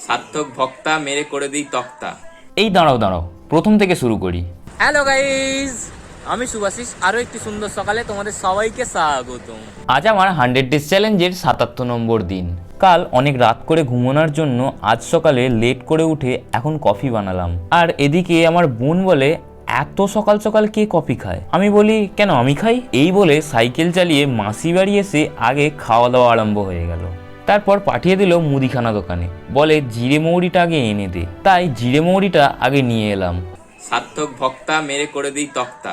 সার্থক ভক্তা মেরে করে দিই তক্তা। এই দাঁড়াও প্রথম থেকে শুরু করি। হ্যালো গাইস, আমি সুভাশিস, আরো একটি সুন্দর সকালে তোমাদের সবাইকে স্বাগতম। আজ আমার 100 ডেজ চ্যালেঞ্জের 77 নম্বর দিন। কাল অনেক রাত করে ঘুমানোর জন্য আজ সকালে লেট করে উঠে এখন কফি বানালাম। আর এদিকে আমার বোন বলে, এত সকাল সকাল কে কফি খায়? আমি বলি, কেন আমি খাই? এই বলে সাইকেল চালিয়ে মাসি বাড়ি এসে আগে খাওয়া দাওয়া আরম্ভ হয়ে গেল। তারপর পাঠিয়ে দিল মুদিখানা দোকানে, বলে জিরে মৌরিটা আগে এনে দে। তাই জিরে মৌরিটা আগে নিয়ে এলাম। সার্থক ভক্তা মেরে করে দিই তক্তা,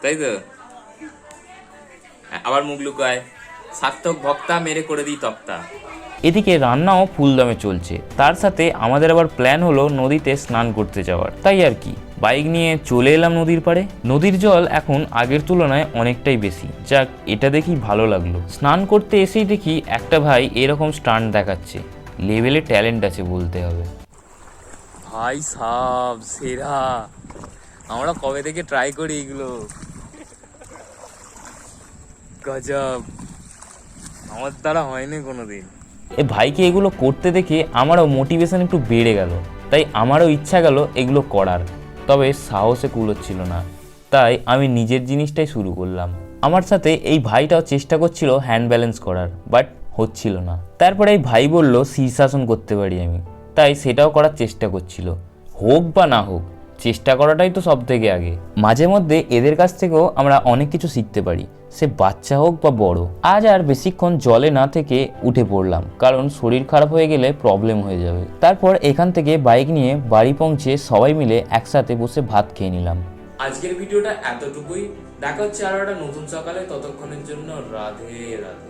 তাই তো? আবার মুখ লুকায়, সার্থক ভক্তা মেরে করে দিই তক্তা। এদিকে রান্নাও ফুল দমে চলছে। তার সাথে আমাদের আবার প্ল্যান হলো নদীতে স্নান করতে যাওয়ার। তাই আর কি, বাইক নিয়ে চলে এলাম নদীর পাড়ে। নদীর জল এখন আগের তুলনায় অনেকটাই বেশি, যাক এটা দেখি ভালো লাগলো। স্নান করতে এসেই দেখি একটা ভাই এরকম স্টান্ট দেখাচ্ছে। লেভেলে ট্যালেন্ট আছে বলতে হবে। ভাই সাব সেরা, আমরা কবে থেকে ট্রাই করি এগুলো, গজব, আমার দ্বারা হয়নি কোনোদিন। এ ভাইকে এগুলো করতে দেখে আমারও মোটিভেশন একটু বেড়ে গেল। তাই আমারও ইচ্ছা গেল এগুলো করার, তবে সাহসে কুলোচ্ছিল না। তাই আমি নিজের জিনিসটাই শুরু করলাম। আমার সাথে এই ভাইটাও চেষ্টা করছিল হ্যান্ড ব্যালেন্স করার, বাট হচ্ছিল না। তারপরে এই ভাই বলল শীর্ষাসন করতে পারি আমি, তাই সেটাও করার চেষ্টা করছিল। হোক বা না হোক, চেষ্টা করাটাই তো সব থেকে আগে। মাঝে মধ্যে এদের কাছ থেকেও আমরা অনেক কিছু শিখতে পারি, সে বাচ্চা হোক বা বড়। আজ আর বেশিক্ষণ জলে না থেকে উঠে পড়লাম, কারণ শরীর খারাপ হয়ে গেলে প্রবলেম হয়ে যাবে। তারপর এখান থেকে বাইক নিয়ে বাড়ি পৌঁছে সবাই মিলে একসাথে বসে ভাত খেয়ে নিলাম। আজকের ভিডিওটা এতটুকুই, দেখা হচ্ছে আরো একটা নতুন সকালে। ততক্ষণের জন্য রাধে রাধে।